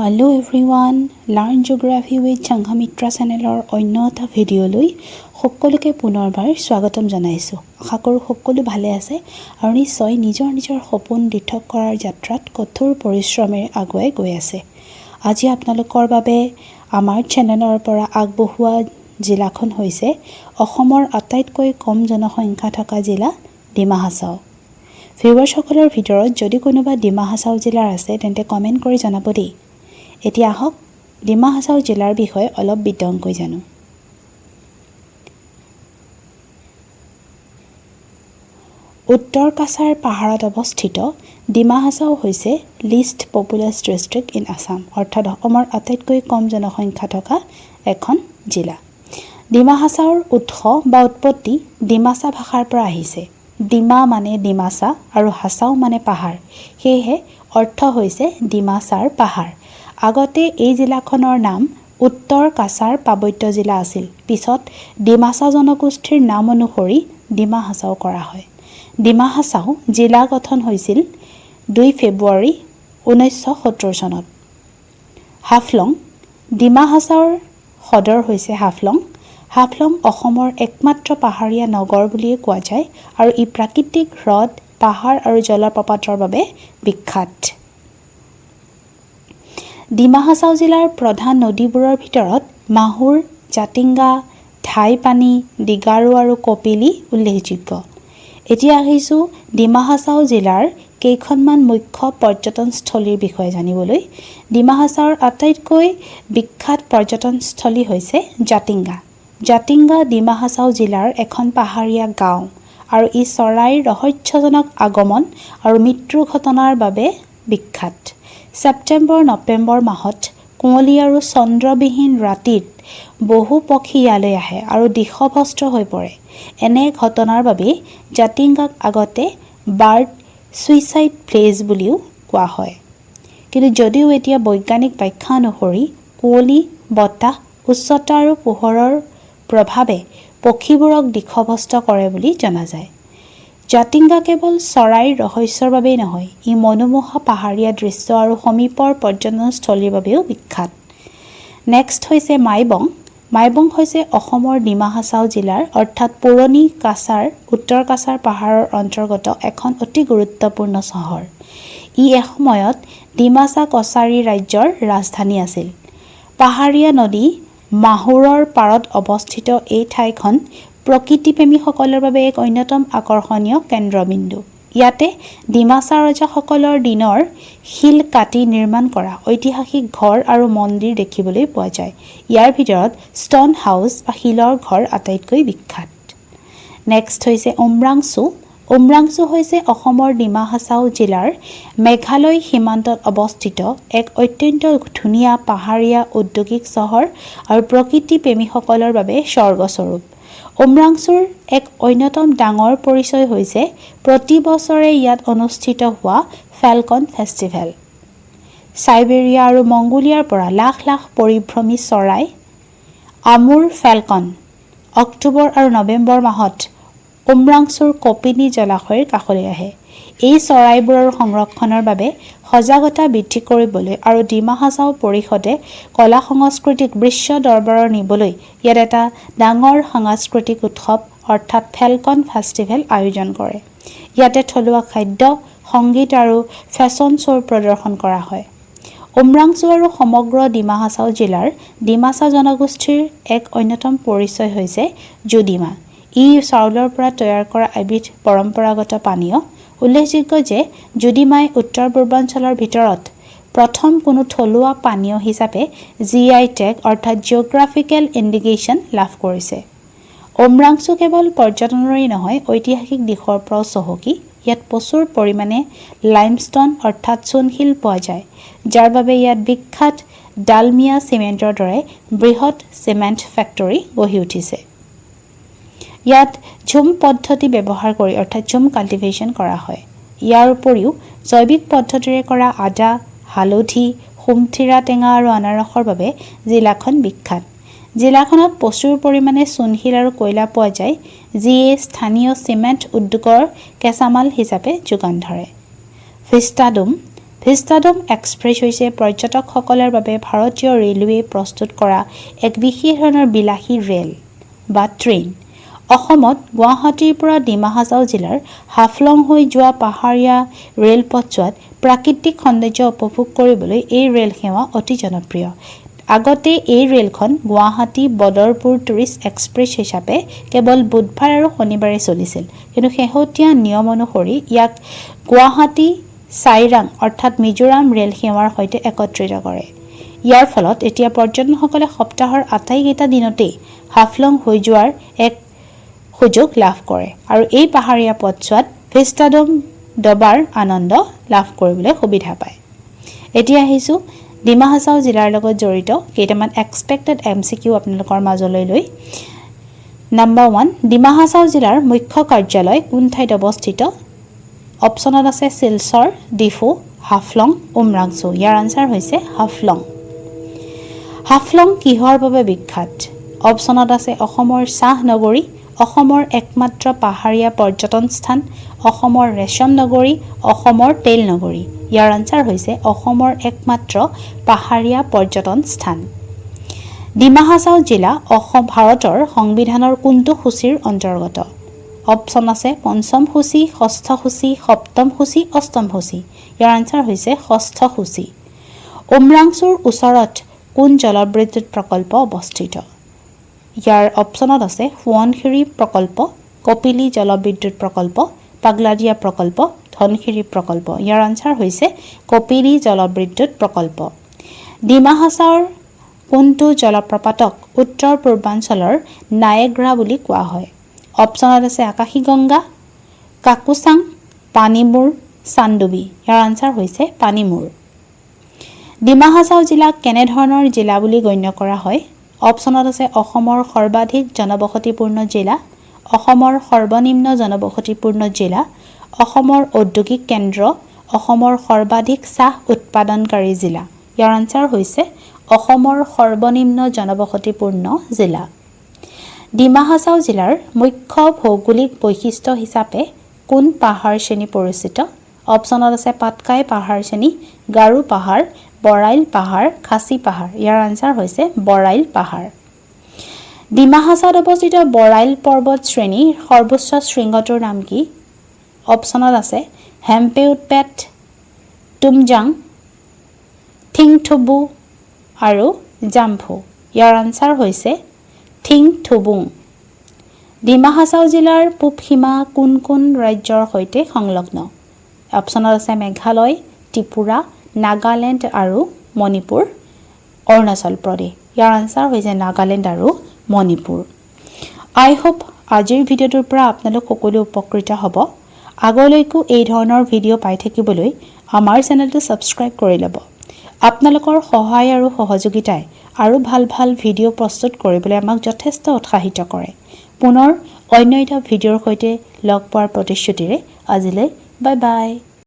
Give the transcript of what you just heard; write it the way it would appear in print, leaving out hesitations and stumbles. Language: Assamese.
Hello everyone, Learn Geography with Changhamitra চেনেলৰ অন্য এটা ভিডিঅ'লৈ সকলোকে পুনৰবাৰ স্বাগতম জনাইছো। আশা কৰোঁ সকলো ভালে আছে আৰু নিশ্চয় নিজৰ সপোন দিঠক কৰাৰ যাত্ৰাত কঠোৰ পৰিশ্ৰমেৰে আগুৱাই গৈ আছে। আজি আপোনালোকৰ বাবে আমাৰ চেনেলৰ পৰা আগবঢ়োৱা জিলাখন হৈছে অসমৰ আটাইতকৈ কম জনসংখ্যা থকা জিলা ডিমা হাছাও। ভিউৱাৰসকলৰ ভিতৰত যদি কোনোবা ডিমা হাছাও জিলাৰ আছে তেন্তে কমেন্ট কৰি জনাব দেই। এতিয়া আহক ডিমা হাছাও জিলাৰ বিষয়ে অলপ বিতংকৈ জানো। উত্তৰ কাছাৰ পাহাৰত অৱস্থিত ডিমা হাছাও হৈছে লিষ্ট পপুলাছ ডিষ্ট্ৰিক্ট ইন আছাম, অৰ্থাৎ অসমৰ আটাইতকৈ কম জনসংখ্যা থকা এখন জিলা। ডিমা হাছাওৰ উৎস বা উৎপত্তি ডিমাছা ভাষাৰ পৰা আহিছে। ডিমা মানে ডিমাছা আৰু হাছাও মানে পাহাৰ, সেয়েহে অৰ্থ হৈছে ডিমাছাৰ পাহাৰ। আগতে এই জিলাখনৰ নাম উত্তৰ কাছাৰ পাৰ্বত্য জিলা আছিল। পিছত ডিমাছা জনগোষ্ঠীৰ নাম অনুসৰি ডিমা হাছাও কৰা হয়। ডিমা হাছাও জিলা গঠন হৈছিল 2 ফেব্ৰুৱাৰী 1970 চনত। হাফলং ডিমা হাছাওৰ সদৰ হৈছে হাফলং। হাফলং অসমৰ একমাত্ৰ পাহাৰীয়া নগৰ বুলিয়ে কোৱা যায় আৰু ই প্ৰাকৃতিক হ্ৰদ, পাহাৰ আৰু জলপ্ৰপাতৰ বাবে বিখ্যাত। ডিমা হাছাও জিলাৰ প্ৰধান নদীবোৰৰ ভিতৰত মাহুৰ, জাতিংগা, ধাইপানী, দিগাৰু আৰু কপিলি উল্লেখযোগ্য। এতিয়া আহিছোঁ ডিমা হাছাও জিলাৰ কেইখনমান মুখ্য পৰ্যটনস্থলীৰ বিষয়ে জানিবলৈ। ডিমা হাছাওৰ আটাইতকৈ বিখ্যাত পৰ্যটনস্থলী হৈছে জাতিংগা। জাতিংগা ডিমা হাছাও জিলাৰ এখন পাহাৰীয়া গাঁও আৰু ই চৰাইৰ ৰহস্যজনক আগমন আৰু মৃত্যুৰ ঘটনাৰ বাবে বিখ্যাত। ছেপ্টেম্বৰ-নৱেম্বৰ মাহত কুঁৱলী আৰু চন্দ্ৰবিহীন ৰাতিত বহু পক্ষী ইয়ালৈ আহে আৰু দিশভ্ৰষ্ট হৈ পৰে। এনে ঘটনাৰ বাবে জাতিংগাক আগতে বাৰ্ড ছুইচাইড প্লেচ বুলিও কোৱা হয়। কিন্তু যদিও এতিয়া বৈজ্ঞানিক ব্যাখ্যা অনুসৰি কুঁৱলী, বতাহ, উচ্চতা আৰু পোহৰৰ প্ৰভাৱে পক্ষীবোৰক দিশভ্ৰষ্ট কৰে বুলি জনা যায়। জাতিংগা কেৱল চৰাইৰ ৰহস্যৰ বাবেই নহয়, ই মনোমোহা পাহাৰীয়া দৃশ্য আৰু সমীপৰ পৰ্যটনস্থলীৰ বাবেও বিখ্যাত। নেক্সট হৈছে মাইবং। মাইবং হৈছে অসমৰ ডিমা হাছাও জিলাৰ অৰ্থাৎ পুৰণি কাছাৰ, উত্তৰ কাছাৰ পাহাৰৰ অন্তৰ্গত এখন অতি গুৰুত্বপূৰ্ণ চহৰ। ই এসময়ত ডিমাছা কছাৰী ৰাজ্যৰ ৰাজধানী আছিল। পাহাৰীয়া নদী মাহুৰৰ পাৰত অৱস্থিত এই ঠাইখন প্ৰকৃতিপ্ৰেমীসকলৰ বাবে এক অন্যতম আকৰ্ষণীয় কেন্দ্ৰবিন্দু। ইয়াতে ডিমাছা ৰজাসকলৰ দিনৰ শিল কাটি নিৰ্মাণ কৰা ঐতিহাসিক ঘৰ আৰু মন্দিৰ দেখিবলৈ পোৱা যায়। ইয়াৰ ভিতৰত ষ্ট'ন হাউচ বা শিলৰ ঘৰ আটাইতকৈ বিখ্যাত। নেক্সট হৈছে উমৰাংচু। উমৰাংচু হৈছে অসমৰ ডিমা হাছাও জিলাৰ মেঘালয় সীমান্তত অৱস্থিত এক অত্যন্ত ধুনীয়া পাহাৰীয়া ঔদ্যোগিক চহৰ আৰু প্ৰকৃতিপ্ৰেমীসকলৰ বাবে স্বৰ্গস্বৰূপ। উমৰাংচুৰ এক অন্যতম ডাঙৰ পৰিচয় হৈছে প্ৰতি বছৰে ইয়াত অনুষ্ঠিত হোৱা ফেলকন ফেষ্টিভেল। চাইবেৰিয়া আৰু মংগোলিয়াৰ পৰা লাখ লাখ পৰিভ্ৰমী চৰাই আমুৰ ফেলকন অক্টোবৰ আৰু নৱেম্বৰ মাহত উমৰাংচুৰ কপিলি জলাশয়ৰ কাষলৈ আহে। এই চৰাইবোৰৰ সংৰক্ষণৰ বাবে সজাগতা বৃদ্ধি কৰিবলৈ আৰু ডিমা হাছাও পৰিষদে কলা সংস্কৃতিক বিশ্ব দৰবাৰৰ নিবলৈ ইয়াত এটা ডাঙৰ সাংস্কৃতিক উৎসৱ অৰ্থাৎ ফেলকন ফেষ্টিভেল আয়োজন কৰে। ইয়াতে থলুৱা খাদ্য, সংগীত আৰু ফেশ্বন শ্ব'ৰ প্ৰদৰ্শন কৰা হয়। উমৰাংচু আৰু সমগ্ৰ ডিমা হাছাও জিলাৰ ডিমাছা জনগোষ্ঠীৰ এক অন্যতম পৰিচয় হৈছে জুদিমা। ই চাউলৰ পৰা তৈয়াৰ কৰা এবিধ পৰম্পৰাগত পানীয়। উল্লেখযোগ্য যে জুদিমাই উত্তৰ পূৰ্বাঞ্চলৰ ভিতৰত প্ৰথম কোনো থলুৱা পানীয় হিচাপে GI টেগ অৰ্থাৎ জিঅ'গ্ৰাফিকেল ইণ্ডিকেশ্যন লাভ কৰিছে। উমৰাংচু কেৱল পৰ্যটনৰেই নহয়, ঐতিহাসিক দিশৰ পৰাও চহকী। ইয়াত প্ৰচুৰ পৰিমাণে লাইমষ্টন অৰ্থাৎ চূণশিল পোৱা যায়, যাৰ বাবে ইয়াত বিখ্যাত ডালমিয়া চিমেণ্টৰ দৰে বৃহৎ চিমেণ্ট ফেক্টৰী গঢ়ি উঠিছে। ইয়াত ঝুম পদ্ধতি ব্যৱহাৰ কৰি অৰ্থাৎ ঝুম কাল্টিভেশ্যন কৰা হয়। ইয়াৰ উপৰিও জৈৱিক পদ্ধতিৰে কৰা আদা, হালধি, সুমথিৰা টেঙা আৰু আনাৰসৰ বাবে জিলাখন বিখ্যাত। জিলাখনত প্ৰচুৰ পৰিমাণে চূণশিল আৰু কয়লা পোৱা যায়, যিয়ে স্থানীয় চিমেণ্ট উদ্যোগৰ কেঁচামাল হিচাপে যোগান ধৰে। ভিষ্টাডোম ভিষ্টাডোম এক্সপ্ৰেছ হৈছে পৰ্যটকসকলৰ বাবে ভাৰতীয় ৰেলৱে প্ৰস্তুত কৰা এক বিশেষ ধৰণৰ বিলাসী ৰেল বা ট্ৰেইন। অসমত গুৱাহাটীৰ পৰা ডিমা হাছাও জিলাৰ হাফলং হৈ যোৱা পাহাৰীয়া ৰেলপথছোৱাত প্ৰাকৃতিক সৌন্দৰ্য উপভোগ কৰিবলৈ এই ৰেল সেৱা অতি জনপ্ৰিয়। আগতে এই ৰেলখন গুৱাহাটী বদৰপুৰ টুৰিষ্ট এক্সপ্ৰেছ হিচাপে কেৱল বুধবাৰ আৰু শনিবাৰে চলিছিল, কিন্তু শেহতীয়া নিয়ম অনুসৰি ইয়াক গুৱাহাটী চাইৰাং অৰ্থাৎ মিজোৰাম ৰেল সেৱাৰ সৈতে একত্ৰিত কৰে। ইয়াৰ ফলত এতিয়া পৰ্যটকসকলে সপ্তাহৰ আটাইকেইটা দিনতেই হাফলং হৈ যোৱাৰ এক সুযোগ লাভ কৰে আৰু এই পাহাৰীয়া পথছোৱাত ভিষ্টাডোম দবাৰ আনন্দ লাভ কৰিবলৈ সুবিধা পায়। এতিয়া আহিছোঁ ডিমা হাছাও জিলাৰ লগত জড়িত কেইটামান এক্সপেক্টেড MCQ আপোনালোকৰ মাজলৈ লৈ। নম্বৰ 1, ডিমা হাছাও জিলাৰ মুখ্য কাৰ্যালয় কোন ঠাইত অৱস্থিত? অপশ্যনত আছে শিলচৰ, ডিফু, হাফলং, উমৰাংচু। ইয়াৰ আনচাৰ হৈছে হাফলং। হাফলং কিহৰ বাবে বিখ্যাত? অপশ্যনত আছে অসমৰ চাহ নগৰী, অসমৰ একমাত্ৰ পাহাৰীয়া পৰ্যটন স্থান, অসমৰ ৰেচম নগৰী, অসমৰ তেল নগৰী। ইয়াৰ আনচাৰ হৈছে অসমৰ একমাত্ৰ পাহাৰীয়া পৰ্যটন স্থান। ডিমা হাছাও জিলা ভাৰতৰ সংবিধানৰ কোনটো সূচীৰ অন্তৰ্গত? অপশ্যন আছে পঞ্চম সূচী, ষষ্ঠ সূচী, সপ্তম সূচী, অষ্টম সূচী। ইয়াৰ আনচাৰ হৈছে ষষ্ঠ সূচী। উমৰাংচুৰ ওচৰত কোন জলবিদ্যুৎ প্ৰকল্প অৱস্থিত? ইয়াৰ অপশ্যনত আছে সোৱণশিৰি প্ৰকল্প, কপিলী জলবিদ্যুৎ প্ৰকল্প, পাগলাদিয়া প্ৰকল্প, ধনশিৰি প্ৰকল্প। ইয়াৰ আনচাৰ হৈছে কপিলী জলবিদ্যুৎ প্ৰকল্প। ডিমা হাছাওৰ কোনটো জলপ্ৰপাতক উত্তৰ পূৰ্বাঞ্চলৰ নায়েগ্ৰা বুলি কোৱা হয়? অপশ্যনত আছে আকাশীগংগা, কাকোচাং, পানীমূৰ, চান্দুবি। ইয়াৰ আনচাৰ হৈছে পানীমূৰ। ডিমা হাছাও জিলাক কেনেধৰণৰ জিলা বুলি গণ্য কৰা হয়? অপশ্যনত আছে অসমৰ সৰ্বাধিক জনবসতিপূৰ্ণ জিলা, অসমৰ সৰ্বনিম্ন জনবসতিপূৰ্ণ জিলা, অসমৰ ঔদ্যোগিক কেন্দ্ৰ, অসমৰ সৰ্বাধিক চাহ উৎপাদনকাৰী জিলা। ইয়াৰ আনচাৰ হৈছে অসমৰ সৰ্বনিম্ন জনবসতিপূৰ্ণ জিলা। ডিমা হাছাও জিলাৰ মুখ্য ভৌগোলিক বৈশিষ্ট্য হিচাপে কোন পাহাৰ শ্ৰেণী পৰিচিত? অপশ্যনত আছে পাটকাই পাহাৰ শ্ৰেণী, গাৰো পাহাৰ, বৰাইল পাহাৰ, খাচী পাহাৰ। ইয়াৰ আনচাৰ হৈছে বৰাইল পাহাৰ। ডিমা হাছাওত অৱস্থিত বৰাইল পৰ্বত শ্ৰেণীৰ সৰ্বোচ্চ শৃংগটোৰ নাম কি? অপশ্যনত আছে হেম্পেউটপেট, তুমজাং, থিংথুবু আৰু জাম্ফু। ইয়াৰ আনচাৰ হৈছে থিংথুবুং। ডিমা হাছাও জিলাৰ পূব সীমা কোন কোন ৰাজ্যৰ সৈতে সংলগ্ন? অপশ্যনত আছে মেঘালয়, ত্ৰিপুৰা, নাগালেণ্ড আৰু মণিপুৰ, অৰুণাচল প্ৰদেশ। ইয়াৰ আনচাৰ হৈছে নাগালেণ্ড আৰু মণিপুৰ। আই হোপ আজিৰ ভিডিঅ'টোৰ পৰা আপোনালোক সকলো উপকৃত হ'ব। আগলৈকো এই ধৰণৰ ভিডিঅ' পাই থাকিবলৈ আমাৰ চেনেলটো ছাবস্ক্ৰাইব কৰি ল'ব। আপোনালোকৰ সহায় আৰু সহযোগিতাই আৰু ভাল ভাল ভিডিঅ' প্ৰস্তুত কৰিবলৈ আমাক যথেষ্ট উৎসাহিত কৰে। পুনৰ অন্য এটা ভিডিঅ'ৰ সৈতে লগ পোৱাৰ প্ৰতিশ্ৰুতিৰে আজিলৈ বাই বাই।